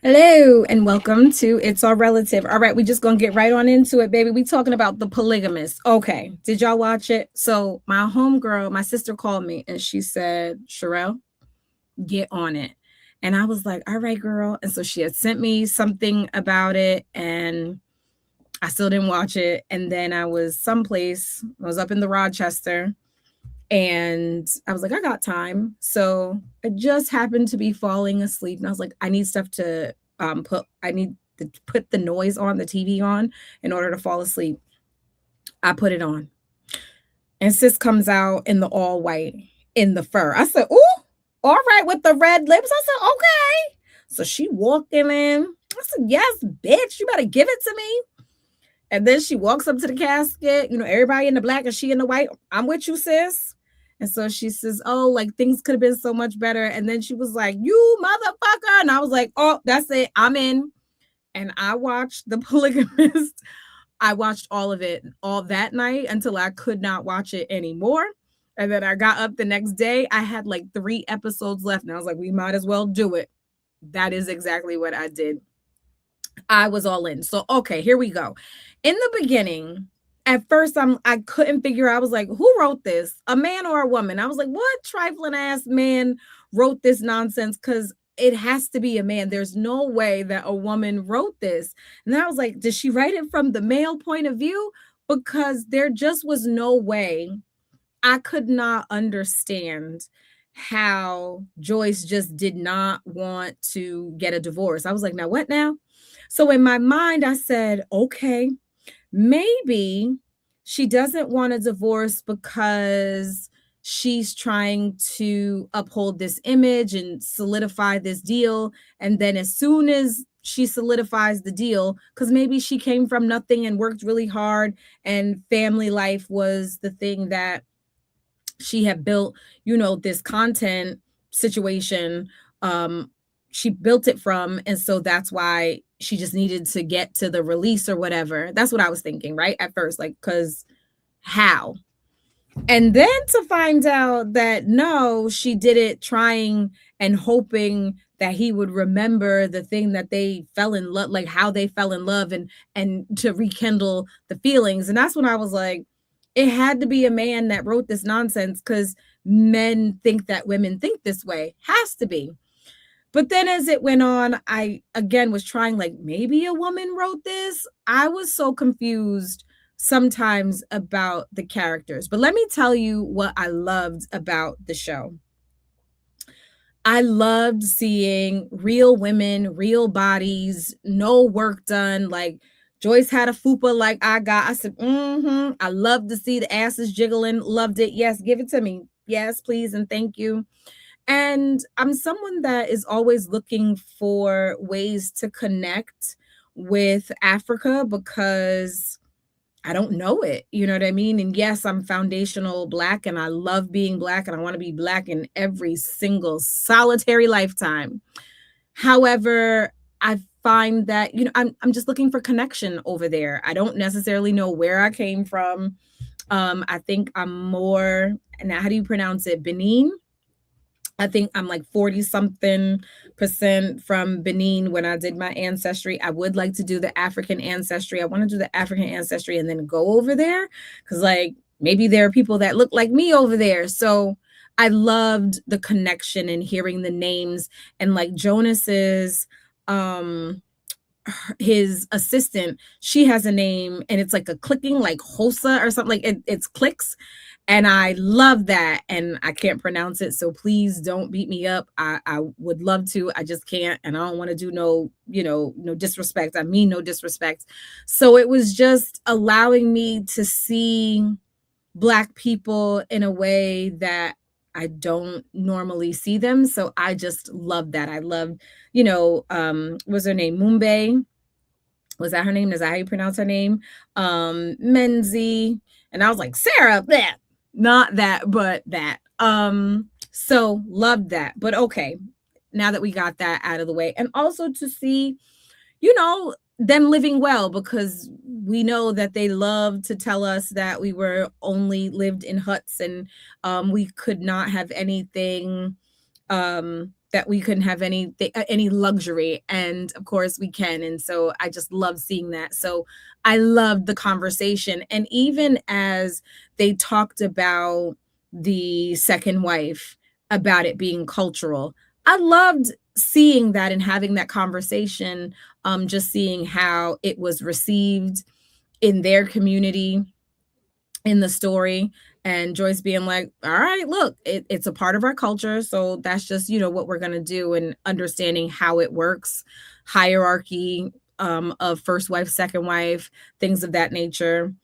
Hello and welcome to It's All Relative. All right, we just gonna get right on into it, baby. We talking about The Polygamist. Okay, did y'all watch it? So my homegirl, my sister called me and she said, Sherelle, get on it. And I was like, all right, girl. And so she had sent me something about it and I still didn't watch it. And then I was someplace, I was up in the Rochester and I was like, I got time. So I just happened to be falling asleep. And I was like, I need stuff to I need to put the noise on, the TV on in order to fall asleep. I put it on. And sis comes out in the all white, in the fur. I said, ooh, all right, with the red lips. I said, okay. So she walking in. I said, yes, bitch, you better give it to me. And then she walks up to the casket, everybody in the black and she in the white. I'm with you, sis. And so she says, oh, like things could have been so much better. And then she was like, you motherfucker. And I was like, oh, that's it. I'm in. And I watched The Polygamist. I watched all of it all that night until I could not watch it anymore. And then I got up the next day. I had like 3 episodes left. And I was like, we might as well do it. That is exactly what I did. I was all in. So okay, here we go. In the beginning, at first I couldn't figure out. I was like, who wrote this? A man or a woman? I was like, what trifling ass man wrote this nonsense? Because it has to be a man. There's no way that a woman wrote this. And I was like, did she write it from the male point of view? Because there just was no way. I could not understand how Joyce just did not want to get a divorce. I was like, now what now? So in my mind, I said, okay, maybe she doesn't want a divorce because she's trying to uphold this image and solidify this deal. And then as soon as she solidifies the deal, because maybe she came from nothing and worked really hard, and family life was the thing that she had built, this content situation. She built it from, and so that's why she just needed to get to the release or whatever. That's what I was thinking, right? At first, like, because how? And then to find out that no, she did it trying and hoping that he would remember the thing that they fell in love, like how they fell in love, and to rekindle the feelings. And that's when I was like, it had to be a man that wrote this nonsense, because men think that women think this way. Has to be. But then as it went on, I again was trying, like, maybe a woman wrote this. I was so confused sometimes about the characters. But let me tell you what I loved about the show. I loved seeing real women, real bodies, no work done. Like Joyce had a fupa like I got. I said, I love to see the asses jiggling. Loved it. Yes, give it to me. Yes, please, and thank you. And I'm someone that is always looking for ways to connect with Africa because I don't know it. You know what I mean? And yes, I'm foundational Black and I love being Black and I want to be Black in every single solitary lifetime. However, I find that, I'm just looking for connection over there. I don't necessarily know where I came from. I think I'm more, now how do you pronounce it? Benin? I think I'm like 40 something percent from Benin when I did my ancestry. I would like to do the African ancestry. I want to do the African ancestry and then go over there because, like, maybe there are people that look like me over there. So I loved the connection and hearing the names, and like Jonas's his assistant, she has a name and it's like a clicking, like Hosa or something, like it's clicks. And I love that. And I can't pronounce it. So please don't beat me up. I would love to. I just can't. And I don't want to do no disrespect. I mean, no disrespect. So it was just allowing me to see Black people in a way that I don't normally see them. So I just love that. I loved, what's her name? Mumbai. Was that her name? Is that how you pronounce her name? Menzi. And I was like, Sarah, that, not that, but that. So loved that. But okay, now that we got that out of the way, and also to see, them living well, because we know that they love to tell us that we were only lived in huts and we could not have anything that we couldn't have any luxury, and of course we can. And so I just love seeing that. So I loved the conversation, and even as they talked about the second wife, about it being cultural, I loved seeing that and having that conversation, just seeing how it was received in their community, in the story, and Joyce being like, all right, look, it's a part of our culture, so that's just, what we're going to do, and understanding how it works, hierarchy, of first wife, second wife, things of that nature.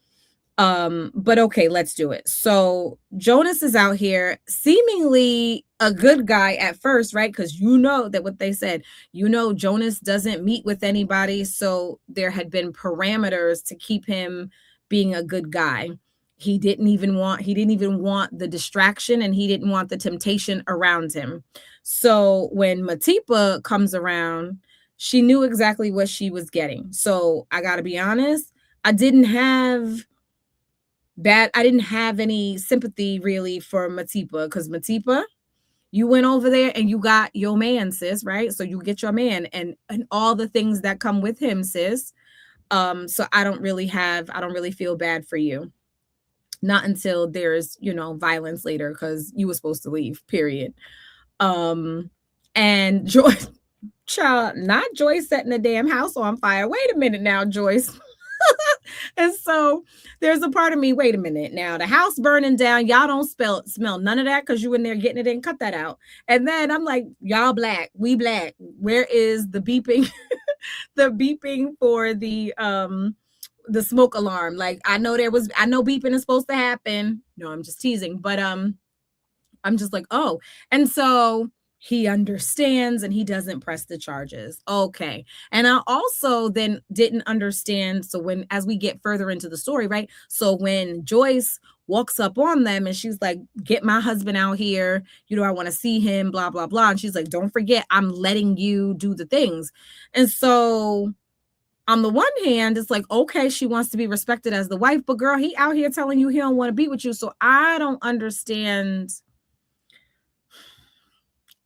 But okay, let's do it. So Jonas is out here seemingly a good guy at first, right? Because you know that what they said, Jonas doesn't meet with anybody. So there had been parameters to keep him being a good guy. He didn't even want the distraction, and he didn't want the temptation around him. So when Matipa comes around, she knew exactly what she was getting. So I gotta be honest, I didn't have I didn't have any sympathy really for Matipa, because Matipa, you went over there and you got your man, sis, right? So you get your man, and all the things that come with him, sis. So I don't really feel bad for you. Not until there's, violence later, because you were supposed to leave, period. And Joyce, child, not Joyce setting the damn house on fire. Wait a minute now, Joyce. And so there's a part of me, wait a minute now, the house burning down, y'all don't smell none of that because you in there getting it in, cut that out. And then I'm like, y'all black, we black, where is the beeping? The beeping for the smoke alarm? Like, I know beeping is supposed to happen. No, I'm just teasing, but I'm just like, oh. And so he understands, and he doesn't press the charges. Okay. And I also then didn't understand. So as we get further into the story, right? So when Joyce walks up on them and she's like, get my husband out here, I want to see him, blah, blah, blah. And she's like, don't forget, I'm letting you do the things. And so on the one hand, it's like, okay, she wants to be respected as the wife, but girl, he out here telling you he don't want to be with you. So I don't understand.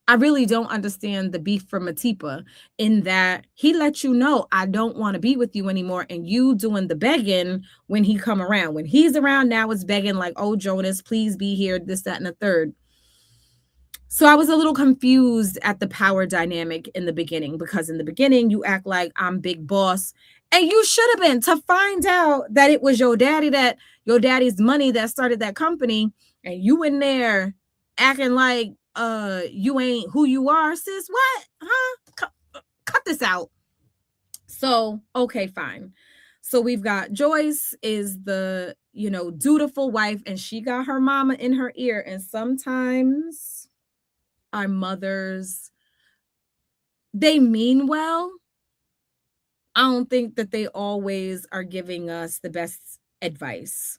I really don't understand the beef from Matipa, in that he let you know, I don't want to be with you anymore, and you doing the begging when he come around. When he's around now, it's begging like, oh, Jonas, please be here, this, that, and the third. So I was a little confused at the power dynamic in the beginning, because in the beginning you act like I'm big boss, and you should have been, to find out that it was your daddy's money that started that company, and you in there acting like you ain't who you are, sis. What? Huh? Cut this out. So okay, fine. So we've got Joyce is the dutiful wife, and she got her mama in her ear. And sometimes our mothers, they mean well. I don't think that they always are giving us the best advice.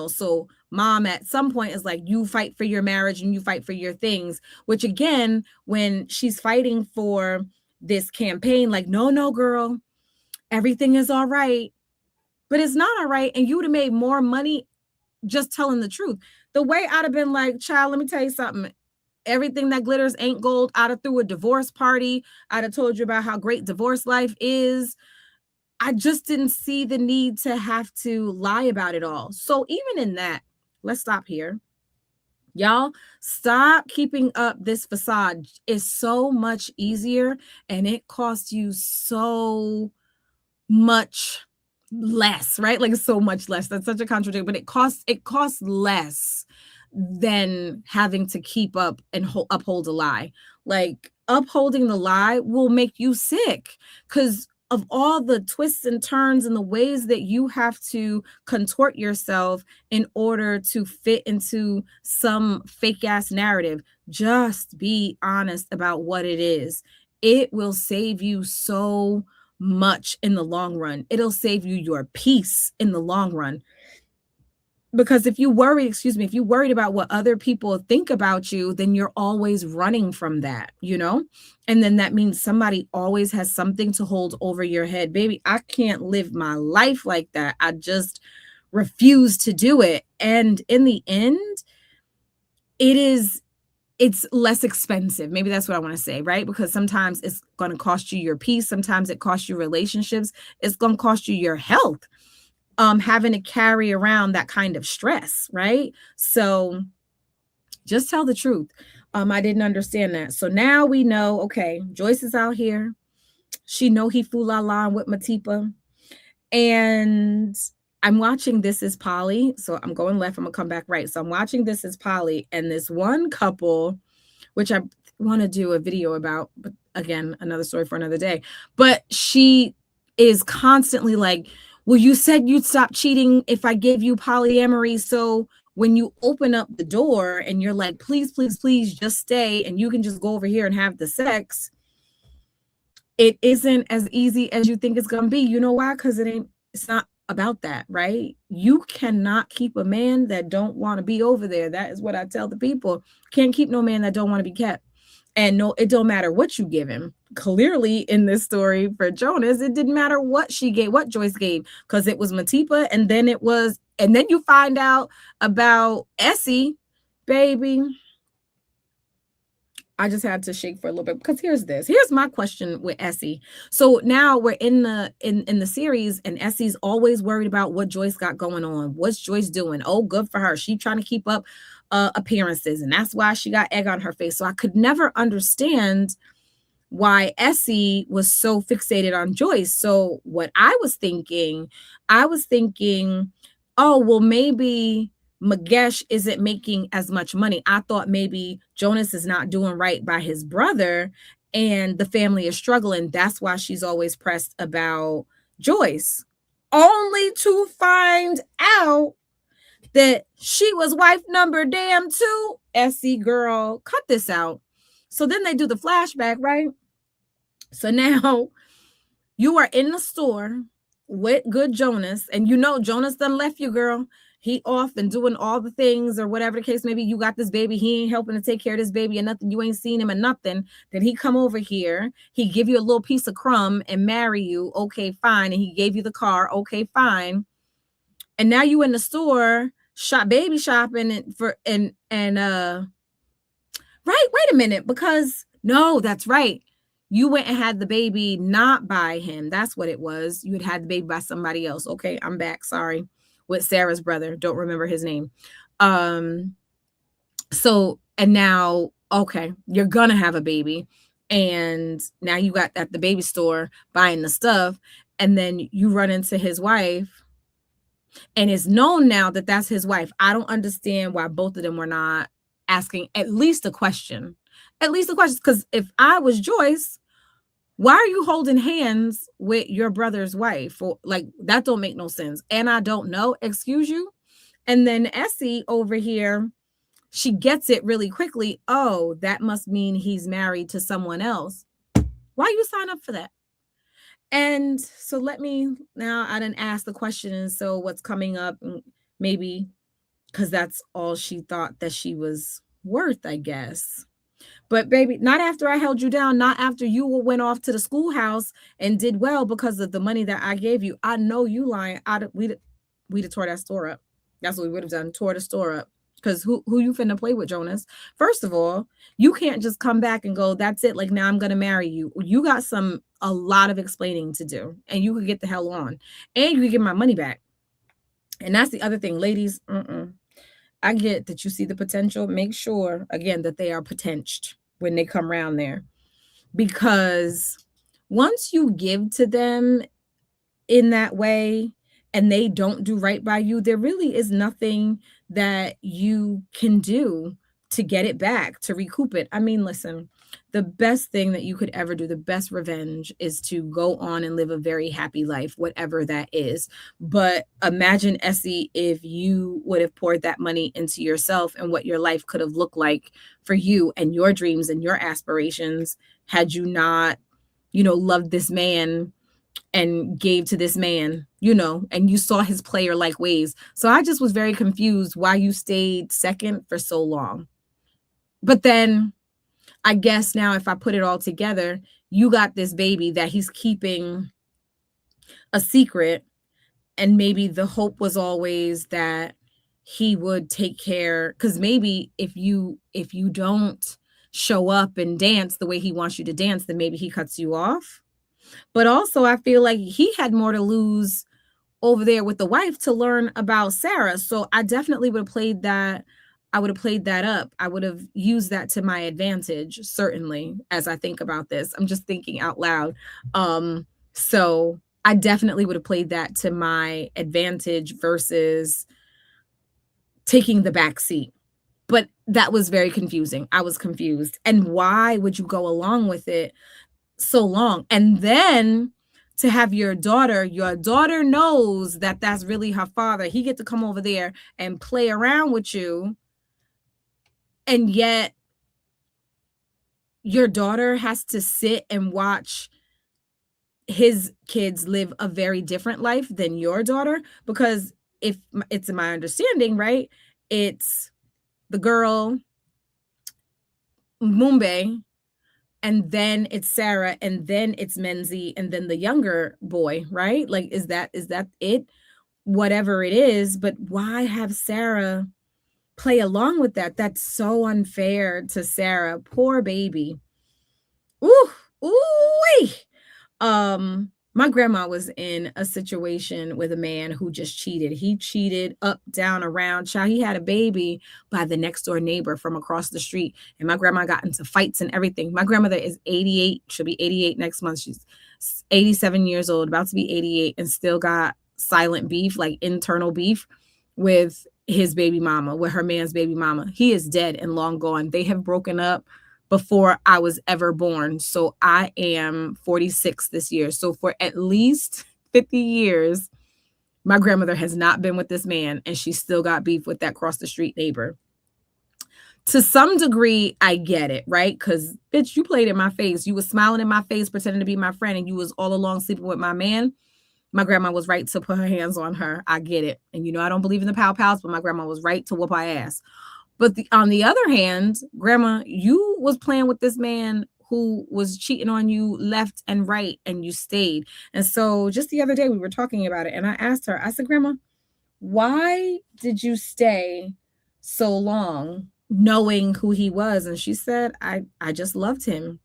So mom at some point is like, you fight for your marriage and you fight for your things, which again, when she's fighting for this campaign, like, no, girl, everything is all right. But it's not all right. And you would have made more money just telling the truth. The way I'd have been like, child, let me tell you something. Everything that glitters ain't gold. I'd have threw a divorce party. I'd have told you about how great divorce life is. I just didn't see the need to have to lie about it all. So even in that, let's stop here. Y'all, stop keeping up this facade. It's so much easier, and it costs you so much less, right? Like, so much less. That's such a contradiction, but it costs less than having to keep up and uphold a lie. Like, upholding the lie will make you sick, because of all the twists and turns and the ways that you have to contort yourself in order to fit into some fake ass narrative. Just be honest about what it is. It will save you so much in the long run. It'll save you your peace in the long run. Because if you worried about what other people think about you, then you're always running from that, and then that means somebody always has something to hold over your head. Baby, I can't live my life like that. I just refuse to do it. And in the end, it is it's less expensive. Maybe that's what I want to say, right? Because sometimes it's going to cost you your peace. Sometimes it costs you relationships. It's going to cost you your health. Having to carry around that kind of stress, right? So just tell the truth. I didn't understand that. So now we know, okay, Joyce is out here. She know he fool la la with Matipa. And I'm watching This Is Polly. So I'm going left. I'm going to come back right. So I'm watching This Is Polly. And this one couple, which I want to do a video about, but again, another story for another day. But she is constantly like, well, you said you'd stop cheating if I gave you polyamory. So when you open up the door and you're like, please, please, please just stay and you can just go over here and have the sex, it isn't as easy as you think it's going to be. You know why? Because it's not about that, right? You cannot keep a man that don't want to be over there. That is what I tell the people. Can't keep no man that don't want to be kept. And no, it don't matter what you give him. Clearly in this story for Jonas, it didn't matter what she gave, what Joyce gave, because it was Matipa, and then you find out about Essie, baby. I just had to shake for a little bit because here's my question with Essie. So now we're in the series, and Essie's always worried about what Joyce got going on. What's Joyce doing? Oh, good for her. She trying to keep up appearances, and that's why she got egg on her face. So I could never understand why Essie was so fixated on Joyce. So what I was thinking, oh, well, maybe Magesh isn't making as much money. I thought maybe Jonas is not doing right by his brother and the family is struggling. That's why she's always pressed about Joyce. Only to find out that she was wife number damn two. Essie girl, cut this out. So then they do the flashback, right? So now you are in the store with good Jonas, and you know Jonas done left you, girl. He off and doing all the things or whatever the case may be. You got this baby. He ain't helping to take care of this baby and nothing. You ain't seen him and nothing. Then he come over here. He give you a little piece of crumb and marry you. Okay, fine. And he gave you the car. Okay, fine. And now you in the store baby shopping right. Wait a minute, because no, that's right. You went and had the baby not by him. That's what it was. You had the baby by somebody else. Okay, I'm back. Sorry. With Sarah's brother. Don't remember his name. So, and now, okay, you're gonna have a baby. And now you got at the baby store buying the stuff. And then you run into his wife. And it's known now that that's his wife. I don't understand why both of them were not asking at least a question. At least a question. Because if I was Joyce, why are you holding hands with your brother's wife? Or, like, that don't make no sense. And I don't know. Excuse you. And then Essie over here, she gets it really quickly. Oh, that must mean he's married to someone else. Why you sign up for that? And so now I didn't ask the question. And so what's coming up, maybe because that's all she thought that she was worth, I guess. But baby, not after I held you down, not after you went off to the schoolhouse and did well because of the money that I gave you. I know you lying. We'd have tore that store up. That's what we would have done, tore the store up. Because who you finna play with, Jonas? First of all, you can't just come back and go, that's it. Like, now I'm going to marry you. You got a lot of explaining to do. And you could get the hell on. And you could get my money back. And that's the other thing, ladies. I get that you see the potential. Make sure, again, that they are potential when they come around there. Because once you give to them in that way and they don't do right by you, there really is nothing that you can do to get it back, to recoup it. I mean, listen, the best thing that you could ever do, the best revenge, is to go on and live a very happy life, whatever that is. But imagine, Essie, if you would have poured that money into yourself and what your life could have looked like for you and your dreams and your aspirations had you not, loved this man and gave to this man, and you saw his player-like ways. So I just was very confused why you stayed second for so long. But then I guess now if I put it all together, you got this baby that he's keeping a secret. And maybe the hope was always that he would take care, because maybe if you don't show up and dance the way he wants you to dance, then maybe he cuts you off. But also I feel like he had more to lose over there with the wife to learn about Sarah. So I definitely would have played that. I would have played that up. I would have used that to my advantage, certainly, as I think about this. I'm just thinking out loud. So I definitely would have played that to my advantage versus taking the back seat. But that was very confusing. I was confused. And why would you go along with it so long? And then to have your daughter knows that that's really her father. He get to come over there and play around with you. And yet your daughter has to sit and watch his kids live a very different life than your daughter, because if it's in my understanding, right? It's the girl Mumbe, and then it's Sarah, and then it's Menzi, and then the younger boy, right? Like, is that it? Whatever it is, but why have Sarah play along with that? That's so unfair to Sarah. Poor baby. Ooh, ooh. My grandma was in a situation with a man who just cheated. He cheated up, down, around. Child, he had a baby by the next door neighbor from across the street. And my grandma got into fights and everything. My grandmother is 88. She'll be 88 next month. She's 87 years old, about to be 88, and still got silent beef, like internal beef with his baby mama, with her man's baby mama. He is dead and long gone. They have broken up before I was ever born. So I am 46 this year. So for at least 50 years, my grandmother has not been with this man, and she still got beef with that cross the street neighbor. To some degree, I get it, right? Because, bitch, you played in my face. You was smiling in my face, pretending to be my friend, and you was all along sleeping with my man. My grandma was right to put her hands on her. I get it. And you know, I don't believe in the pow pows, but my grandma was right to whoop her ass. But on the other hand, grandma, you was playing with this man who was cheating on you left and right, and you stayed. And so just the other day we were talking about it, and I asked her, I said, Grandma, why did you stay so long knowing who he was? And she said, I just loved him.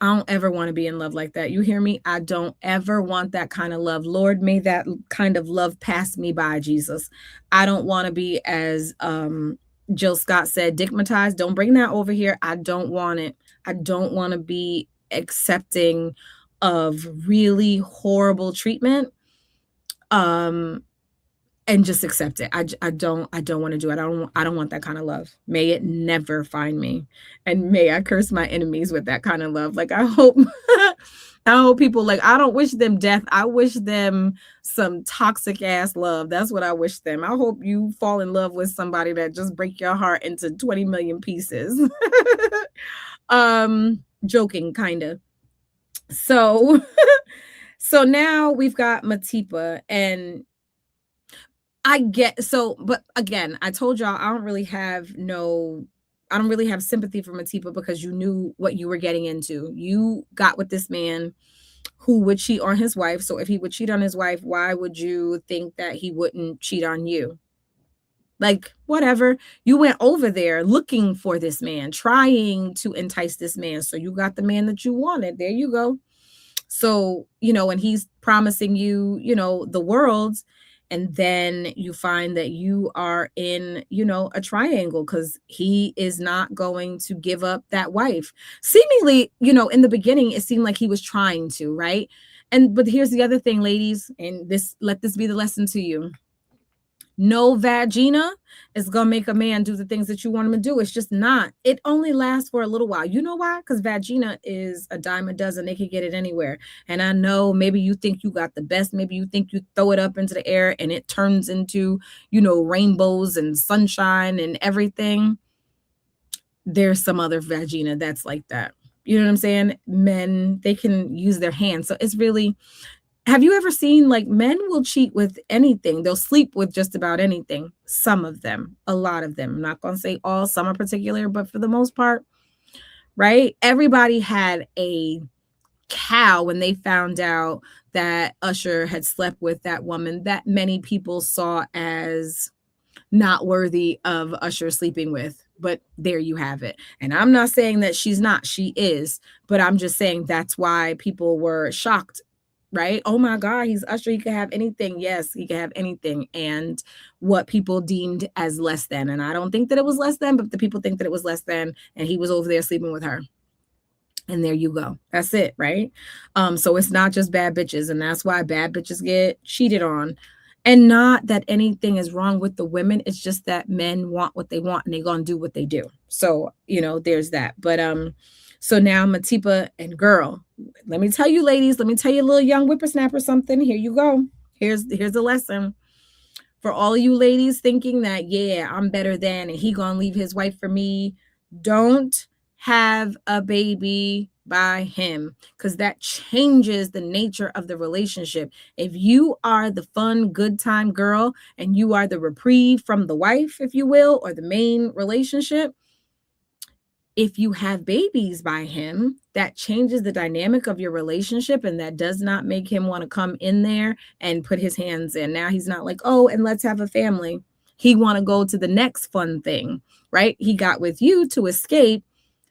I don't ever want to be in love like that. You hear me? I don't ever want that kind of love. Lord, may that kind of love pass me by, Jesus. I don't want to be, as Jill Scott said, digmatized. Don't bring that over here. I don't want it. I don't want to be accepting of really horrible treatment. And just accept it. I don't want to do it. I don't want that kind of love. May it never find me. And may I curse my enemies with that kind of love. Like, I hope I hope people, like, I don't wish them death. I wish them some toxic ass love. That's what I wish them. I hope you fall in love with somebody that just break your heart into 20 million pieces. Joking, kind of. So so now we've got Matipa, and I get, so, but again, I told y'all I don't really have sympathy for Matipa, because you knew what you were getting into. You got with this man who would cheat on his wife. So if he would cheat on his wife, why would you think that he wouldn't cheat on you? Like, whatever. You went over there looking for this man, trying to entice this man. So you got the man that you wanted. There you go. So, you know, and he's promising you, you know, the world. And then you find that you are in, you know, a triangle, because he is not going to give up that wife. Seemingly, you know, in the beginning, it seemed like he was trying to, right? But here's the other thing, ladies, and let this be the lesson to you. No vagina is going to make a man do the things that you want him to do. It's just not. It only lasts for a little while. You know why? Because vagina is a dime a dozen. They can get it anywhere. And I know maybe you think you got the best. Maybe you think you throw it up into the air and it turns into, you know, rainbows and sunshine and everything. There's some other vagina that's like that. You know what I'm saying? Men, they can use their hands. So it's really... Have you ever seen, like, men will cheat with anything? They'll sleep with just about anything. Some of them, a lot of them. I'm not going to say all, some are particular, but for the most part, right? Everybody had a cow when they found out that Usher had slept with that woman that many people saw as not worthy of Usher sleeping with. But there you have it. And I'm not saying that she's not, she is, but I'm just saying that's why people were shocked, right? Oh my God, he's Usher. He could have anything. Yes, he could have anything. And what people deemed as less than. And I don't think that it was less than, but the people think that it was less than. And he was over there sleeping with her. And there you go. That's it, right? So it's not just bad bitches, and that's why bad bitches get cheated on. And not that anything is wrong with the women. It's just that men want what they want and they're gonna do what they do. So, there's that. But so now Matipa and girl, let me tell you, ladies, let me tell you a little young whippersnapper something. Here you go. Here's a lesson. For all of you ladies thinking that, yeah, I'm better than, and he gonna leave his wife for me, don't have a baby by him, because that changes the nature of the relationship. If you are the fun, good time girl and you are the reprieve from the wife, if you will, or the main relationship, if you have babies by him, that changes the dynamic of your relationship, and that does not make him want to come in there and put his hands in. Now he's not like, oh, and let's have a family. He want to go to the next fun thing, right? He got with you to escape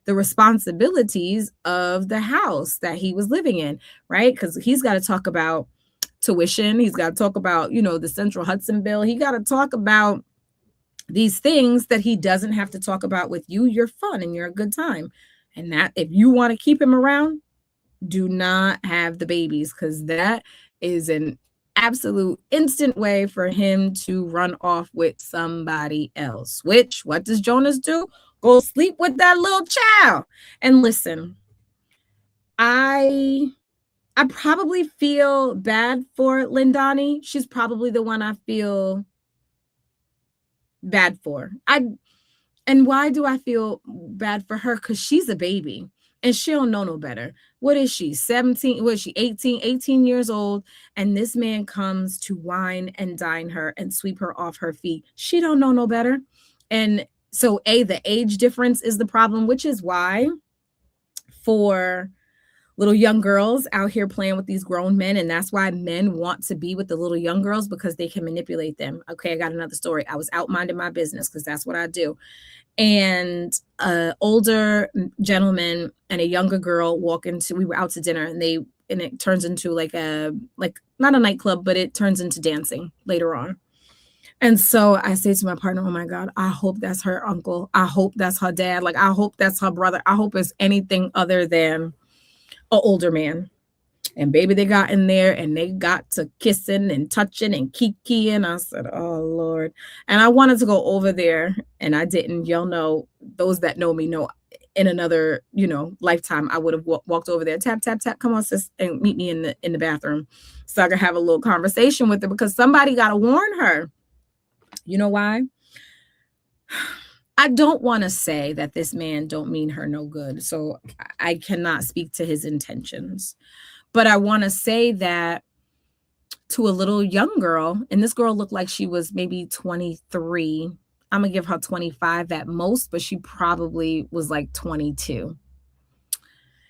the responsibilities of the house that he was living in, right? Because he's got to talk about tuition. He's got to talk about, the Central Hudson bill. He got to talk about these things that he doesn't have to talk about with you. You're fun and you're a good time. And that, if you want to keep him around, do not have the babies, because that is an absolute instant way for him to run off with somebody else. Which, what does Jonas do? Go sleep with that little child. And listen, I probably feel bad for Lindani. She's probably the one I feel bad for. And why do I feel bad for her? Because she's a baby and she don't know no better. What is she? 17? What is she? 18 years old. And this man comes to wine and dine her and sweep her off her feet. She don't know no better. And so the age difference is the problem, which is why for little young girls out here playing with these grown men, and that's why men want to be with the little young girls, because they can manipulate them. Okay, I got another story. I was out minding my business because that's what I do. And an older gentleman and a younger girl we were out to dinner, and it turns into like not a nightclub, but it turns into dancing later on. And so I say to my partner, oh my God, I hope that's her uncle. I hope that's her dad. Like, I hope that's her brother. I hope it's anything other than an older man. And baby, they got in there and they got to kissing and touching and kikiing. I said, oh Lord. And I wanted to go over there and I didn't. Y'all know, those that know me know, in another, lifetime, I would have walked over there, tap, tap, tap, come on, sis, and meet me in the bathroom so I could have a little conversation with her, because somebody got to warn her. You know why? I don't want to say that this man don't mean her no good. So I cannot speak to his intentions. But I want to say that to a little young girl, and this girl looked like she was maybe 23. I'm going to give her 25 at most, but she probably was like 22.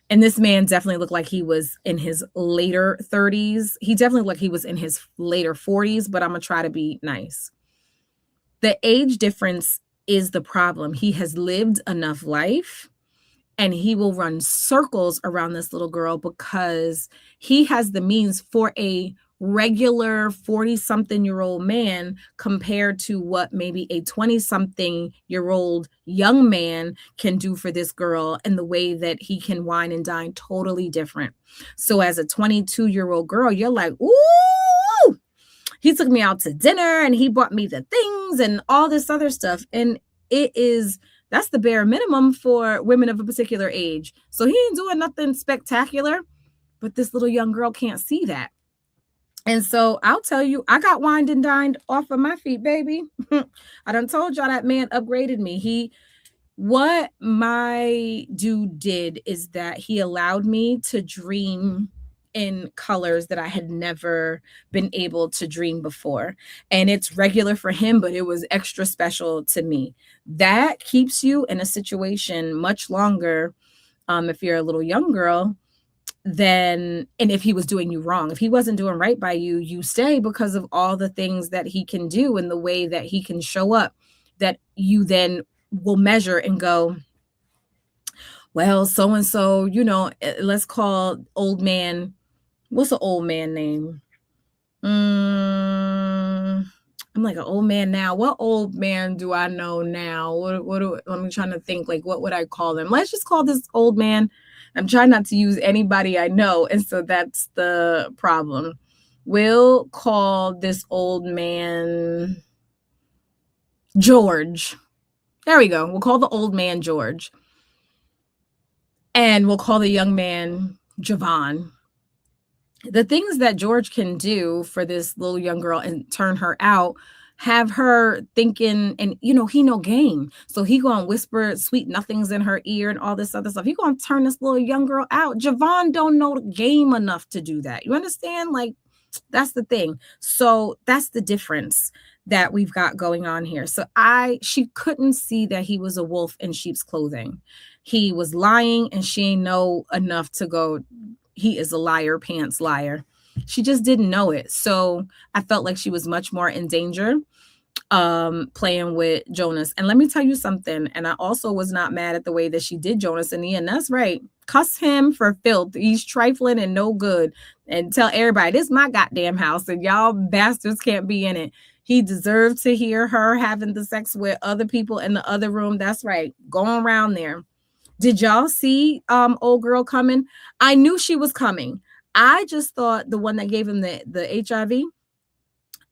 And this man definitely looked like he was in his later 30s. He definitely looked like he was in his later 40s, but I'm going to try to be nice. The age difference is the problem. He has lived enough life and he will run circles around this little girl because he has the means for a regular 40-something-year-old man compared to what maybe a 20-something-year-old young man can do for this girl, and the way that he can wine and dine totally different. So as a 22-year-old girl, you're like, ooh, he took me out to dinner and he bought me the things and all this other stuff. And that's the bare minimum for women of a particular age. So he ain't doing nothing spectacular, but this little young girl can't see that. And so I'll tell you, I got wined and dined off of my feet, baby. I done told y'all that man upgraded me. What my dude did is that he allowed me to dream in colors that I had never been able to dream before. And it's regular for him, but it was extra special to me. That keeps you in a situation much longer. If you're a little young girl, then, and if he was doing you wrong, if he wasn't doing right by you, you stay because of all the things that he can do and the way that he can show up, that you then will measure and go, well, so and so, let's call old man. What's an old man name? I'm like an old man now. What old man do I know now? I'm trying to think, like, what would I call them? Let's just call this old man. I'm trying not to use anybody I know. And so that's the problem. We'll call this old man George. There we go. We'll call the old man George. And we'll call the young man Javon. The things that George can do for this little young girl and turn her out, have her thinking, and he no game. So he gonna whisper sweet nothings in her ear and all this other stuff. He gonna turn this little young girl out. Javon don't know the game enough to do that. You understand? Like, that's the thing. So that's the difference that we've got going on here. So she couldn't see that he was a wolf in sheep's clothing. He was lying, and she ain't know enough to go, he is a liar, pants liar. She just didn't know it. So I felt like she was much more in danger playing with Jonas. And let me tell you something. And I also was not mad at the way that she did Jonas in the end. That's right. Cuss him for filth. He's trifling and no good. And tell everybody, this is my goddamn house, and y'all bastards can't be in it. He deserved to hear her having the sex with other people in the other room. That's right. Going around there. Did y'all see old girl coming? I knew she was coming. I just thought the one that gave him the HIV,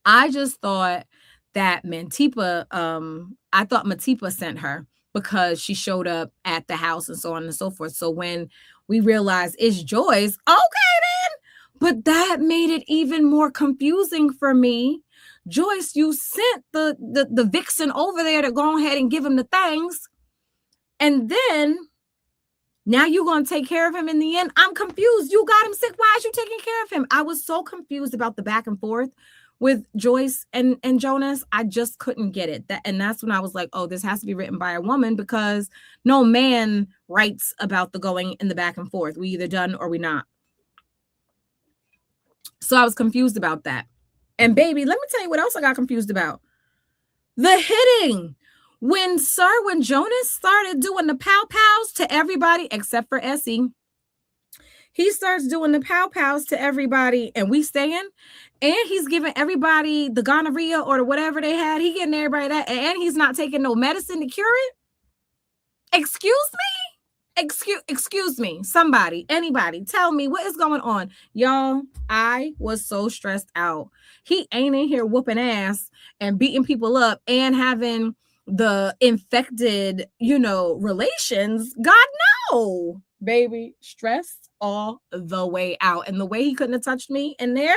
I just thought that Mantipa, I thought Matipa sent her because she showed up at the house and so on and so forth. So when we realized it's Joyce, okay then. But that made it even more confusing for me. Joyce, you sent the vixen over there to go ahead and give him the things. And then now you're going to take care of him in the end. I'm confused. You got him sick. Why are you taking care of him? I was so confused about the back and forth with Joyce and Jonas. I just couldn't get it. And that's when I was like, oh, this has to be written by a woman, because no man writes about the going in the back and forth. We either done or we not. So I was confused about that. And baby, let me tell you what else I got confused about. The hitting. When Jonas started doing the pow-pows to everybody except for Essie, he starts doing the pow-pows to everybody, and we staying, and he's giving everybody the gonorrhea or whatever they had. He getting everybody that, and he's not taking no medicine to cure it. Excuse me? Excuse me. Somebody, anybody, tell me what is going on. Y'all, I was so stressed out. He ain't in here whooping ass and beating people up and having the infected, relations. God, no, baby, stressed all the way out. And the way he couldn't have touched me in there.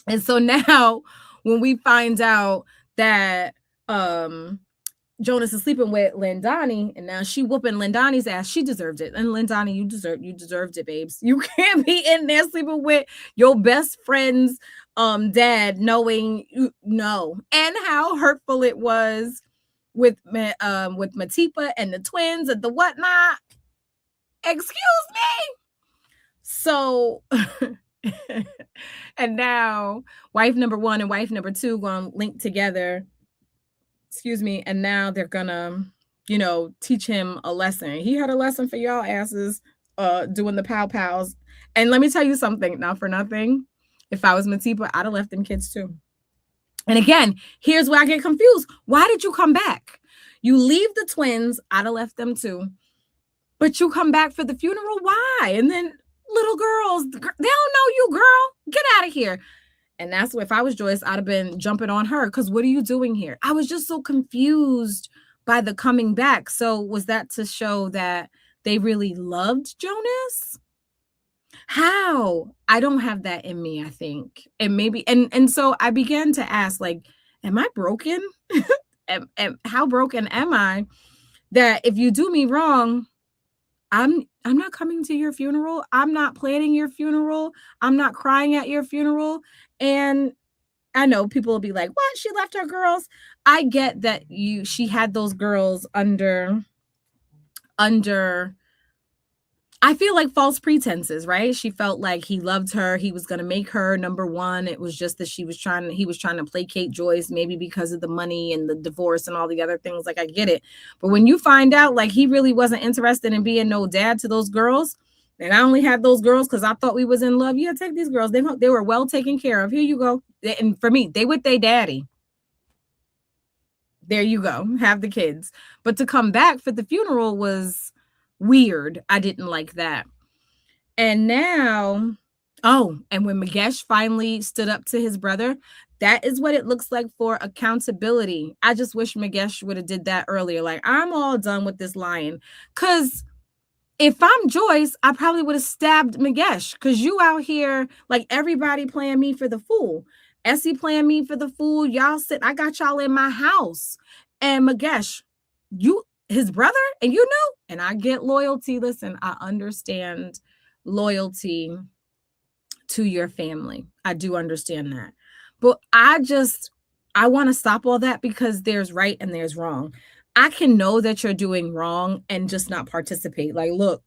And so now when we find out that Jonas is sleeping with Lindani, and now she whooping Lindani's ass, she deserved it. And Lindani, you deserved it, babes. You can't be in there sleeping with your best friend's dad, knowing no. And how hurtful it was with Matipa and the twins and the whatnot. Excuse me. So and now wife number 1 and wife number 2 gonna link together. Excuse me. And now they're gonna, teach him a lesson. He had a lesson for y'all asses doing the pow-pows. And let me tell you something, not for nothing. If I was Matipa, I'd have left them kids too. And again, here's where I get confused. Why did you come back? You leave the twins, I'd have left them too. But you come back for the funeral? Why? And then little girls, they don't know you, girl. Get out of here. And that's what, if I was Joyce, I'd have been jumping on her, because what are you doing here? I was just so confused by the coming back. So was that to show that they really loved Jonas? How? I don't have that in me, I think. And maybe, and so I began to ask, like, am I broken? How broken am I that if you do me wrong, I'm not coming to your funeral. I'm not planning your funeral. I'm not crying at your funeral. And I know people will be like, what? She left her girls. I get that she had those girls under I feel like false pretenses, right? She felt like he loved her. He was going to make her number one. It was just that he was trying to placate Joyce, maybe because of the money and the divorce and all the other things. Like, I get it. But when you find out like he really wasn't interested in being no dad to those girls, and I only had those girls because I thought we was in love. Yeah, take these girls. They were well taken care of. Here you go. And for me, they with their daddy. There you go. Have the kids. But to come back for the funeral was weird. I didn't like that. And now, and when Magesh finally stood up to his brother, that is what it looks like for accountability. I just wish Magesh would have did that earlier. Like, I'm all done with this lying. Because if I'm Joyce, I probably would have stabbed Magesh. Because you out here, like, everybody playing me for the fool. Essie playing me for the fool. Y'all I got y'all in my house. And Magesh, you, his brother, and you know, and I get loyalty. Listen, I understand loyalty to your family. I do understand that. But I want to stop all that because there's right and there's wrong. I can know that you're doing wrong and just not participate. Like, look,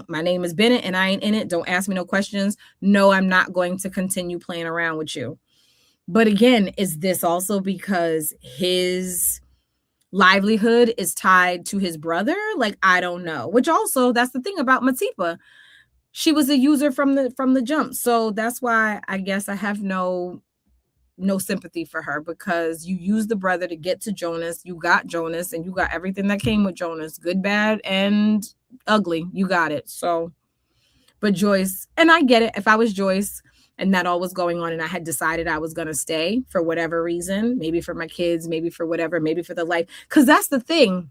my name is Bennett and I ain't in it. Don't ask me no questions. No, I'm not going to continue playing around with you. But again, is this also because his livelihood is tied to his brother? Like, I don't know. Which also, that's the thing about Matipa. She was a user from the jump. So that's why I guess I have no sympathy for her, because you used the brother to get to Jonas. You got Jonas and you got everything that came with Jonas, good, bad, and ugly. You got it. So, but Joyce, and I get it. If I was Joyce and that all was going on and I had decided I was going to stay for whatever reason, maybe for my kids, maybe for whatever, maybe for the life. Because that's the thing.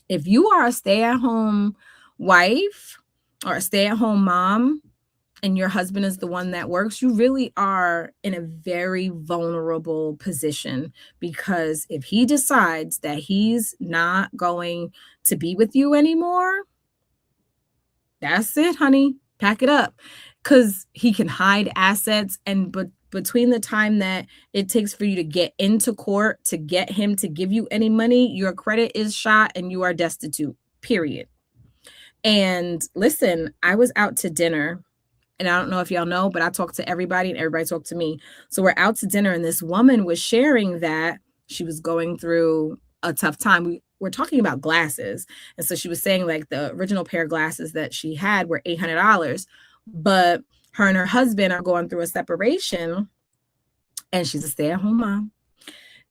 If you are a stay-at-home wife or a stay-at-home mom and your husband is the one that works, you really are in a very vulnerable position, because if he decides that he's not going to be with you anymore, that's it, honey. Pack it up. Because he can hide assets, but between the time that it takes for you to get into court to get him to give you any money, your credit is shot and you are destitute, period. And listen, I was out to dinner, and I don't know if y'all know, but I talked to everybody and everybody talked to me. So we're out to dinner and this woman was sharing that she was going through a tough time. We're talking about glasses. And so she was saying like the original pair of glasses that she had were $800, but her and her husband are going through a separation and she's a stay-at-home mom.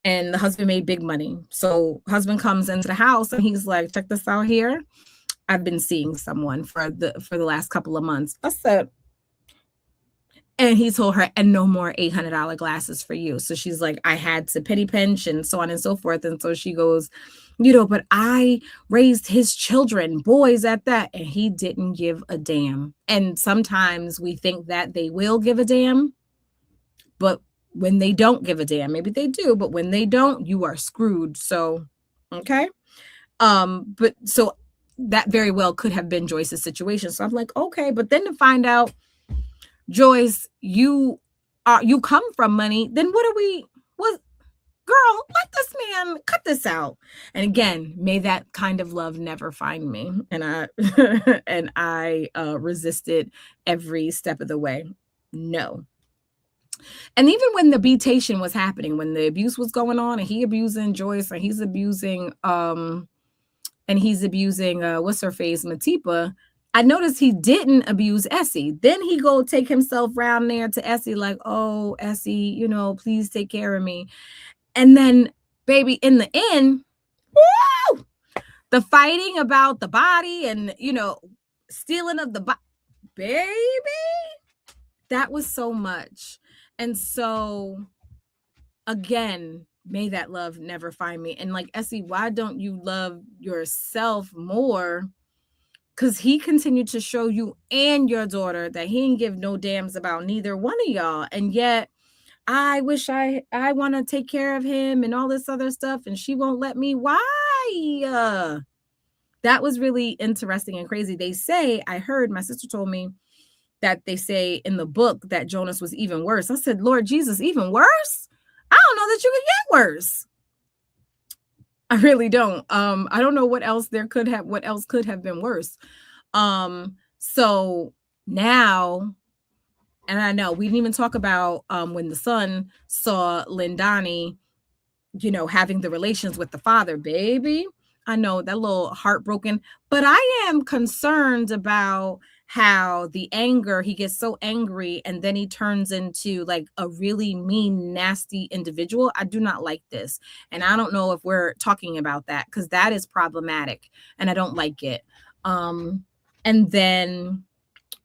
And the husband made big money. So husband comes into the house and he's like, check this out here. I've been seeing someone for the last couple of months. I said, and he told her, and no more $800 glasses for you. So she's like, I had to penny pinch and so on and so forth. And so she goes, but I raised his children, boys at that. And he didn't give a damn. And sometimes we think that they will give a damn. But when they don't give a damn, maybe they do. But when they don't, you are screwed. So, okay. But so that very well could have been Joyce's situation. So I'm like, okay. But then to find out, Joyce, you come from money, then girl, let this man cut this out. And again, may that kind of love never find me. And I resisted every step of the way. No. And even when the beatation was happening, when the abuse was going on and he abusing Joyce and he's abusing what's her face, Matipa, I noticed he didn't abuse Essie. Then he go take himself round there to Essie like, oh, Essie, please take care of me. And then, baby, in the end, woo, the fighting about the body and, stealing of the body, baby, that was so much. And so, again, may that love never find me. And like, Essie, why don't you love yourself more? Because he continued to show you and your daughter that he didn't give no damns about neither one of y'all. And yet, I wish I want to take care of him and all this other stuff, and she won't let me. Why? That was really interesting and crazy. They say, I heard, my sister told me that they say in the book that Jonas was even worse. I said, Lord Jesus, even worse? I don't know that you could get worse. I really don't. I don't know what else could have been worse. So now, and I know we didn't even talk about when the son saw Lindani, having the relations with the father, baby. I know that little heartbroken, but I am concerned about how the anger, he gets so angry and then he turns into like a really mean, nasty individual. I do not like this. And I don't know if we're talking about that because that is problematic and I don't like it. And then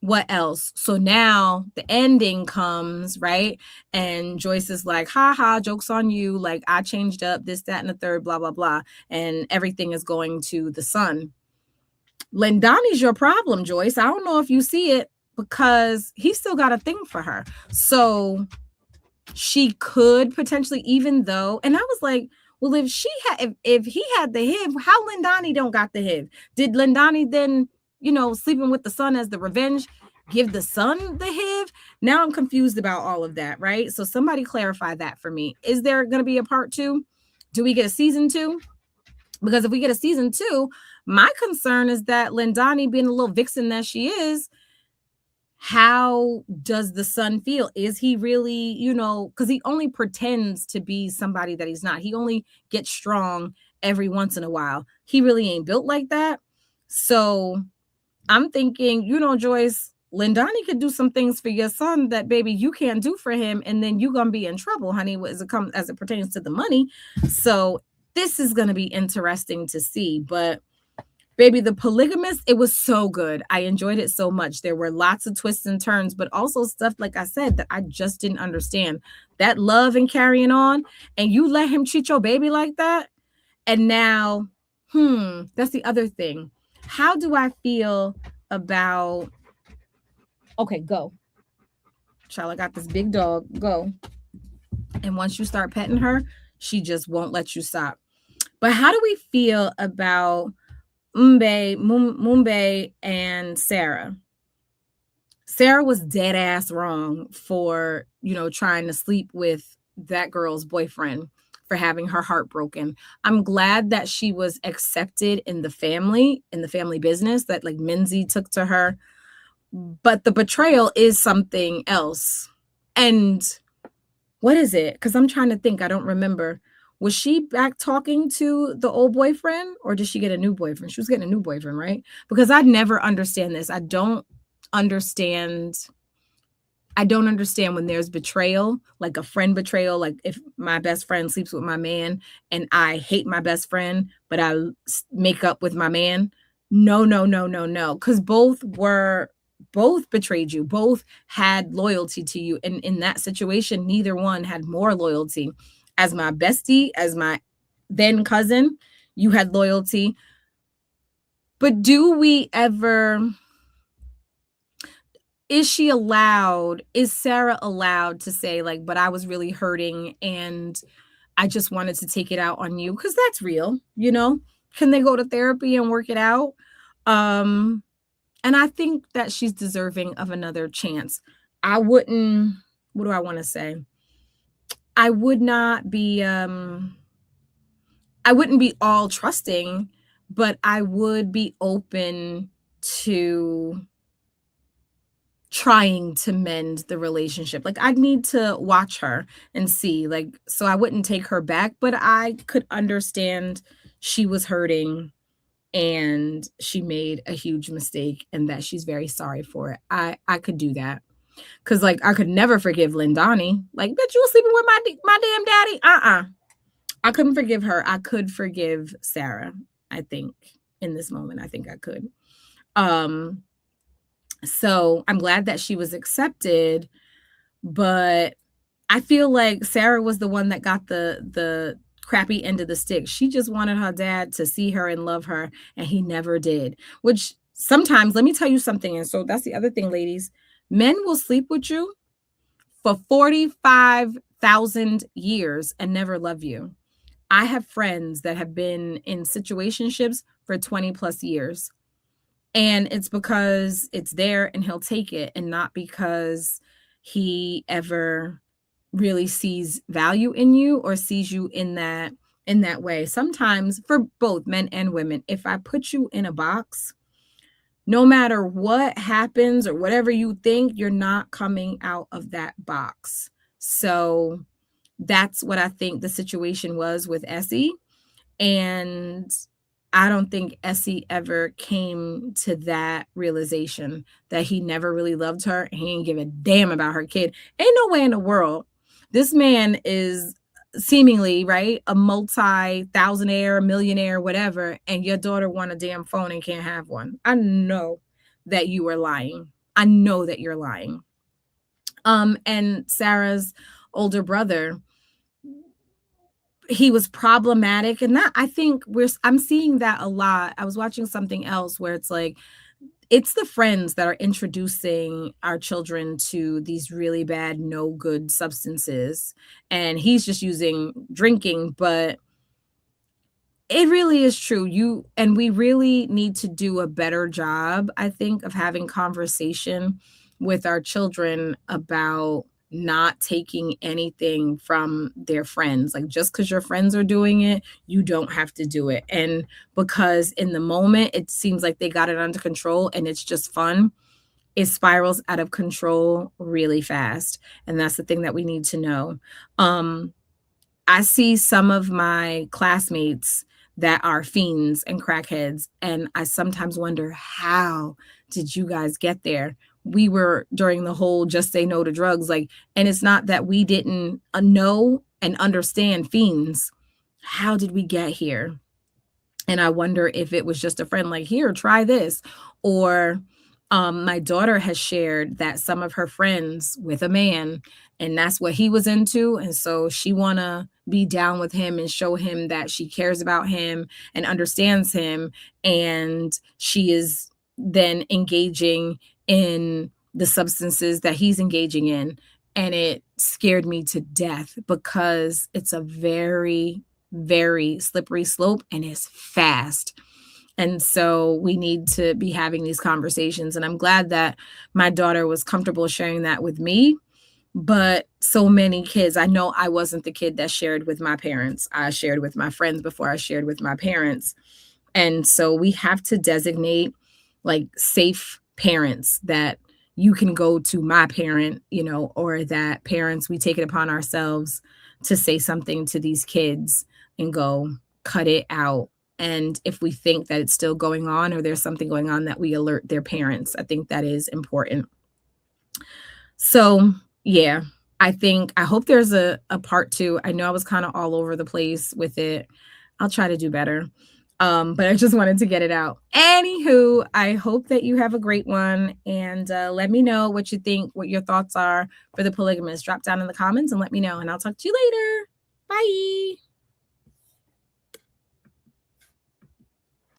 what else? So now the ending comes, right? And Joyce is like, ha ha, joke's on you. Like, I changed up this, that, and the third, blah, blah, blah. And everything is going to the son. Lindani's your problem, Joyce. I don't know if you see it because he's still got a thing for her. So she could potentially, even though, and I was like, well, if she had, if he had the HIV, how Lindani don't got the HIV? Did Lindani then, sleeping with the son as the revenge, give the son the HIV? Now I'm confused about all of that, right? So somebody clarify that for me. Is there going to be a part 2? Do we get a season 2? Because if we get a season 2, my concern is that Lindani, being a little vixen that she is, how does the son feel? Is he really, because he only pretends to be somebody that he's not. He only gets strong every once in a while. He really ain't built like that. So I'm thinking, Joyce, Lindani could do some things for your son that, baby, you can't do for him. And then you're going to be in trouble, honey, as it pertains to the money. So this is going to be interesting to see. But baby, The Polygamist, it was so good. I enjoyed it so much. There were lots of twists and turns, but also stuff, like I said, that I just didn't understand. That love and carrying on, and you let him treat your baby like that. And now, that's the other thing. How do I feel about, okay, go. Charlotte got this big dog, go. And once you start petting her, she just won't let you stop. But how do we feel about Mumbai and Sarah? Sarah was dead ass wrong for, trying to sleep with that girl's boyfriend, for having her heart broken. I'm glad that she was accepted in the family business, that like Minzy took to her. But the betrayal is something else. And what is it? Because I'm trying to think. I don't remember. Was she back talking to the old boyfriend, or did she get a new boyfriend? She was getting a new boyfriend, right? Because I never understand this. I don't understand when there's betrayal, like a friend betrayal, like if my best friend sleeps with my man and I hate my best friend, but I make up with my man. No. Because both betrayed you. Both had loyalty to you. And in that situation, neither one had more loyalty. As my bestie, as my then cousin, you had loyalty. But is Sarah allowed to say, like, but I was really hurting and I just wanted to take it out on you? Because that's real, Can they go to therapy and work it out? And I think that she's deserving of another chance. What do I want to say? I wouldn't be all trusting, but I would be open to trying to mend the relationship. Like, I'd need to watch her and see, like, so I wouldn't take her back, but I could understand she was hurting and she made a huge mistake and that she's very sorry for it. I could do that. Cause like I could never forgive Lindani. Like, bitch, you were sleeping with my damn daddy. I couldn't forgive her. I could forgive Sarah. I think in this moment, I think I could. So I'm glad that she was accepted, but I feel like Sarah was the one that got the crappy end of the stick. She just wanted her dad to see her and love her, and he never did. Which sometimes, let me tell you something, and so that's the other thing, ladies. Men will sleep with you for 45,000 years and never love you. I have friends that have been in situationships for 20 plus years. And it's because it's there and he'll take it, and not because he ever really sees value in you or sees you in that way. Sometimes, for both men and women, if I put you in a box, No matter what happens or whatever you think, you're not coming out of that box. So that's what I think the situation was with Essie. And I don't think Essie ever came to that realization that he never really loved her. He didn't give a damn about her kid. Ain't no way in the world. This man is seemingly, right, a multi-thousandaire, millionaire, whatever, and your daughter want a damn phone and can't have one. I know that you are lying. I know that you're lying. And Sarah's older brother, he was problematic, and that I think I'm seeing that a lot. I was watching something else where it's like it's the friends that are introducing our children to these really bad no good substances, and he's just using drinking, but it really is true. We really need to do a better job, I think, of having conversation with our children about not taking anything from their friends. Like, just because your friends are doing it, you don't have to do it. And because in the moment it seems like they got it under control and it's just fun, it spirals out of control really fast. And that's the thing that we need to know. I see some of my classmates that are fiends and crackheads, and I sometimes wonder, how did you guys get there? We were during the whole just say no to drugs, like, and it's not that we didn't know and understand fiends. How did we get here? And I wonder if it was just a friend, like, here, try this. Or my daughter has shared that some of her friends with a man, and that's what he was into. And so she wanna be down with him and show him that she cares about him and understands him. And she is then engaging in the substances that he's engaging in. And it scared me to death because it's a very, very slippery slope and it's fast. And so we need to be having these conversations. And I'm glad that my daughter was comfortable sharing that with me. But so many kids, I know I wasn't the kid that shared with my parents. I shared with my friends before I shared with my parents. And so we have to designate like safe parents that you can go to my parent, or that parents, we take it upon ourselves to say something to these kids and go, cut it out. And if we think that it's still going on or there's something going on, that we alert their parents. I think that is important. So, yeah, I hope there's a part two. I know I was kind of all over the place with it. I'll try to do better. But I just wanted to get it out. Anywho, I hope that you have a great one. And let me know what you think, what your thoughts are for the polygamist. Drop down in the comments and let me know. And I'll talk to you later. Bye.